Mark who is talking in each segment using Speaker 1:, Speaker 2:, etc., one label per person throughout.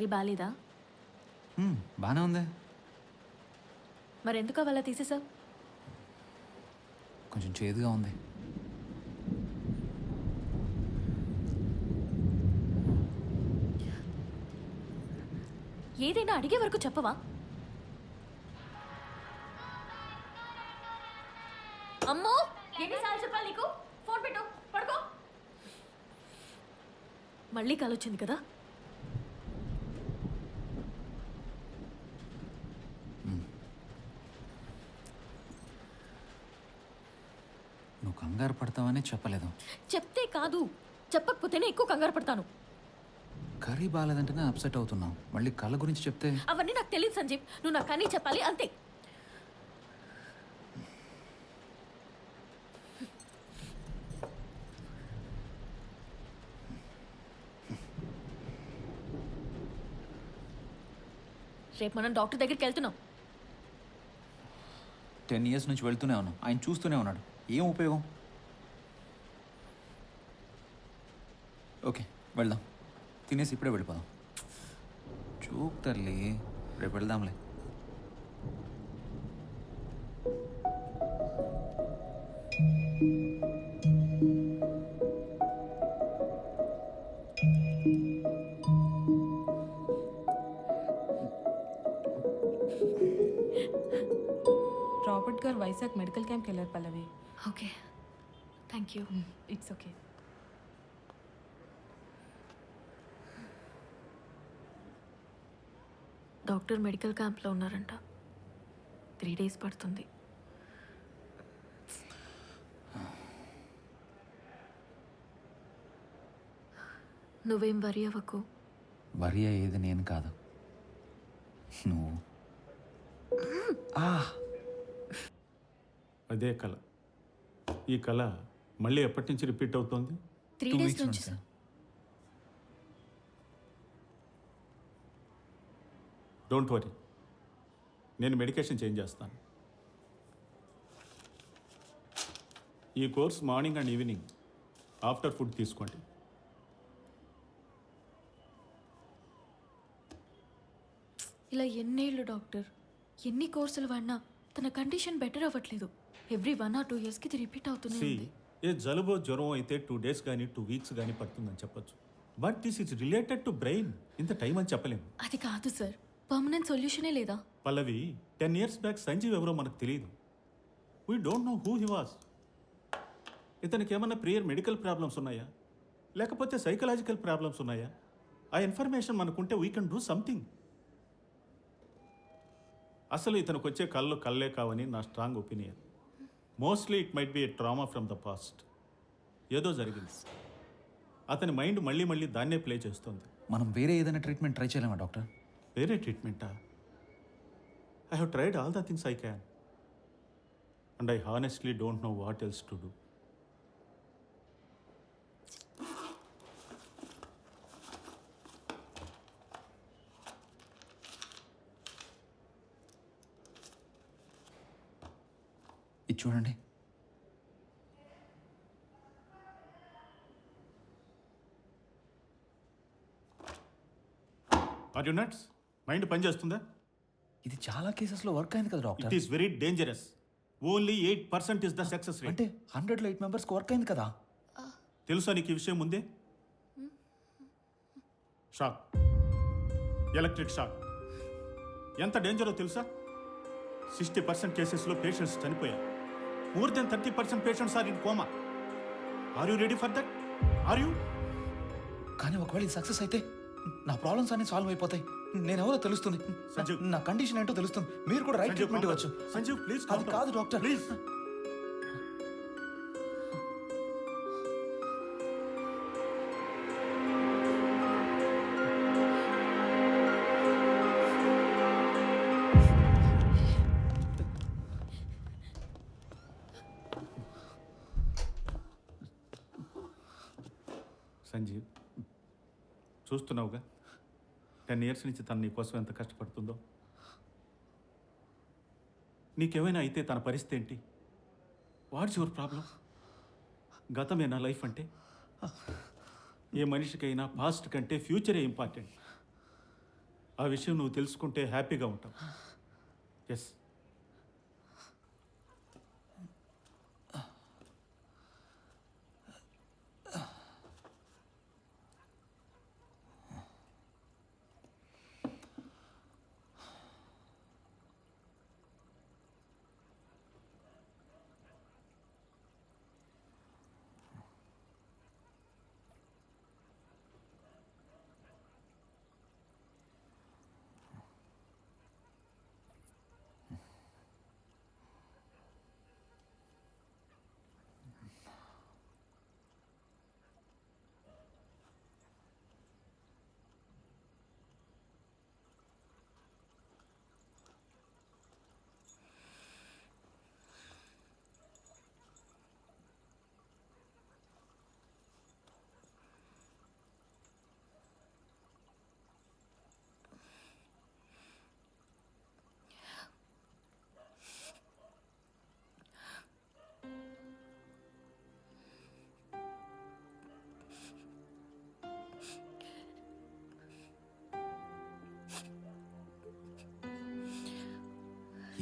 Speaker 1: Curry బాగాలేదా?
Speaker 2: బాగానే ఉంది.
Speaker 1: మరెందుకు అలా తీసేసావు?
Speaker 2: కొంచెం చేదుగా ఉంది.
Speaker 1: ఏదైనా అడిగే వరకు చెప్పవా? అమ్మో, ఎన్నిసార్లు చెప్పాలి నీకు? ఫోన్ పెట్టు, పడుకో. మళ్ళీ కాల్ వచ్చింది కదా.
Speaker 2: నువ్వు కంగారు పడతావని చెప్పలేదు.
Speaker 1: చెప్తే కాదు, చెప్పకపోతేనే ఎక్కువ కంగారు పడతాను.
Speaker 2: కర్రీ బాగాలేదంటేనే అప్సెట్ అవుతున్నావు. మళ్ళీ కళ్ళ గురించి చెప్తే
Speaker 1: అవన్నీ నాకు తెలియదు సంజీవ్. నువ్వు నాకు అన్నీ చెప్పాలి అంతే. రేపు మనం డాక్టర్ దగ్గరికి వెళ్తున్నాం.
Speaker 2: 10 years నుంచి వెళ్తూనే ఉన్నాను. ఆయన చూస్తూనే ఉన్నాడు. ఏం ఉపయోగం? ఓకే, వెళ్దాం. తినేసి ఇప్పుడే వెళ్ళిపోదాం. చూక్ తల్లి, రేపు వెళ్దాంలే.
Speaker 3: రాబర్ట్ గారు వైజాగ్ మెడికల్ క్యాంప్కి వెళ్ళారు Pallavi.
Speaker 1: Okay, thank you.
Speaker 3: It's okay.
Speaker 1: Doctor medical క్యాంప్లో ఉన్నారంట. 3 days పడుతుంది. నువ్వేం వరి అవ్వకు.
Speaker 2: వరి అయ్యేది నేను కాదు, నువ్వు.
Speaker 4: అదే కళ. ఈ కళ మళ్ళీ ఎప్పటి నుంచి రిపీట్ అవుతుంది?
Speaker 1: 3
Speaker 2: 2
Speaker 1: days
Speaker 2: weeks
Speaker 1: నుంచి
Speaker 2: నుంచి.
Speaker 1: సార్.
Speaker 4: డోంట్ వరీ, నేను మెడికేషన్ చేంజ్ చేస్తాను. ఈ course morning and evening after food తీసుకోండి.
Speaker 1: ఇలా ఎన్నేళ్ళు డాక్టర్, ఎన్ని కోర్సులు వాడినా తన కండిషన్ బెటర్ అవ్వట్లేదు. ఎవ్రీ 1 or 2 yearsకి ఇది రిపీట్ అవుతూనే
Speaker 4: సి,
Speaker 1: ఉంది.
Speaker 4: ఏ జలుబు జ్వరం అయితే 2 days కానీ 2 weeks కానీ పడుతుందని చెప్పొచ్చు. But this is related to brain. ఇంత టైం అని చెప్పలేము.
Speaker 1: అది కాదు సార్, పర్మనెంట్ సొల్యూషనే లేదా?
Speaker 4: పల్లవి, 10 years బ్యాక్ సంజీవ్ ఎవరో మనకు తెలియదు. We don't know who he was. ఇతనికి ఏమన్నా ప్రియర్ మెడికల్ ప్రాబ్లమ్స్ ఉన్నాయా, లేకపోతే సైకలాజికల్ ప్రాబ్లమ్స్ ఉన్నాయా? ఆ ఇన్ఫర్మేషన్ మనకుంటే వీ కెన్ డూ సంథింగ్. అసలు ఇతనికి వచ్చే కళ్ళే కావని నా strong opinion. Mostly it might be a trauma from the past. ఏదో జరిగింది, అతని మైండ్ మళ్ళీ మళ్ళీ దాన్నే ప్లే చేస్తుంది.
Speaker 2: మనం వేరే ఏదైనా ట్రీట్మెంట్ ట్రై చేయలేమా డాక్టర్?
Speaker 4: వేరే ట్రీట్మెంటా? I have tried all the things I can and I honestly don't know what else to do.
Speaker 2: ఇది చూడండి.
Speaker 4: Are you nuts? మైండ్ పనిచేస్తుందా?
Speaker 2: ఇది చాలా కేసెస్లో వర్క్ అయింది కదా
Speaker 4: it
Speaker 2: doctor.
Speaker 4: Is very dangerous. Only 8% is the success rate.
Speaker 2: అంటే 100లో 8 మెంబర్స్కి వర్క్ అయింది కదా.
Speaker 4: తెలుసా నీకు ఈ విషయం ముందే? షాక్, ఎలక్ట్రిక్ షాక్ ఎంత డేంజరో తెలుసా? 60% కేసెస్లో పేషెంట్స్ చనిపోయారు. More than 30% patients are in coma. Are you ready for that? Are you?
Speaker 2: కానీ ఒకవేళ ఇది సక్సెస్ అయితే నా ప్రాబ్లమ్స్ అన్ని సాల్వ్ అయిపోతాయి. నేను ఎవరో తెలుస్తుంది,
Speaker 4: సంజీవ్.
Speaker 2: నా కండిషన్ ఏంటో తెలుస్తుంది. మీరు కూడా రైట్ ట్రీట్మెంట్ ఇవ్వచ్చు.
Speaker 4: సంజీవ్ ప్లీజ్.
Speaker 2: అది కాదు డాక్టర్.
Speaker 4: ప్లీజ్. సంజీవ్, చూస్తున్నావుగా 10 years నుంచి తను నీ కోసం ఎంత కష్టపడుతుందో. నీకేమైనా అయితే తన పరిస్థితి ఏంటి? What's your problem? గతమే నా లైఫ్ అంటే? ఏ మనిషికైనా పాస్ట్ కంటే ఫ్యూచరే ఇంపార్టెంట్. ఆ విషయం నువ్వు తెలుసుకుంటే హ్యాపీగా ఉంటావు. ఎస్.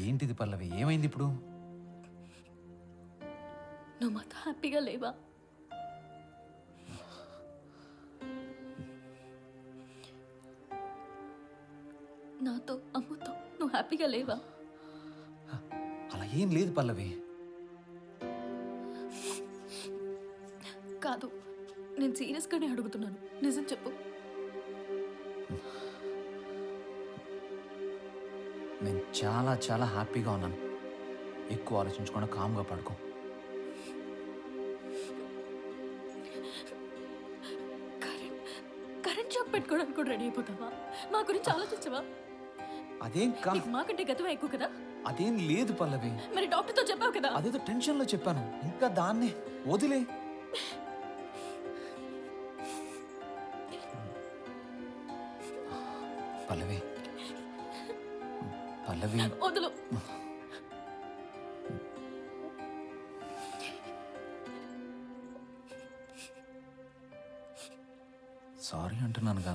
Speaker 2: ఏంటిది పల్లవి, ఏమైంది ఇప్పుడు?
Speaker 1: నువ్వు మాతో హ్యాపీగా లేవా? నాతో అమ్మతో నువ్వు హ్యాపీగా లేవా?
Speaker 2: అలా ఏం లేదు పల్లవి.
Speaker 1: కాదు, నేను సీరియస్గానే అడుగుతున్నాను, నిజం చెప్పు.
Speaker 2: నేను చాలా చాలా హ్యాపీగా ఉన్నాను. ఎక్కువ ఆలోచించకుండా కామ్గా పడుకో.
Speaker 1: కరెంట్ షాక్ పెట్టుకోవడానికి కూడా రెడీ అయిపోతావా? మా గురించి ఆలోచించవా?
Speaker 2: అదేం
Speaker 1: నీకు మాకంటే గతమే ఎక్కువ కదా?
Speaker 2: అదేం లేదు పల్లవి.
Speaker 1: మరి డాక్టర్తో చెప్పావు కదా?
Speaker 2: అదేదో టెన్షన్లో చెప్పాను. ఇంకా దాన్నే వదిలే. పల్లవి పల్లవి
Speaker 1: వదులు.
Speaker 2: సారీ అంటున్నానుగా.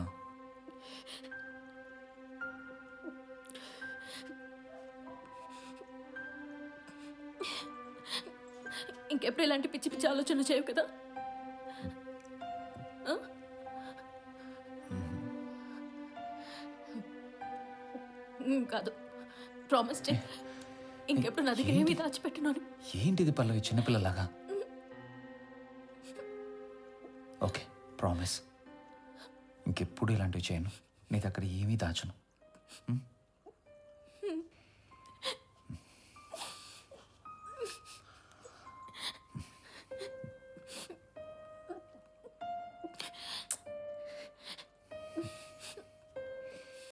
Speaker 1: ఇంకెప్పుడు ఇలాంటి పిచ్చి పిచ్చి ఆలోచనలు చేయవు కదా? ఆ? కాదు, ప్రామిస్ చేయి, ఇంకెప్పుడు నా దగ్గర ఏమీ దాచిపెట్టున్నాను.
Speaker 2: ఏంటిది పల్లవి, చిన్నపిల్లలాగా? Okay, promise. ఇంకెప్పుడు ఇలాంటివి చేయను. నీ దగ్గర ఏమీ దాచను.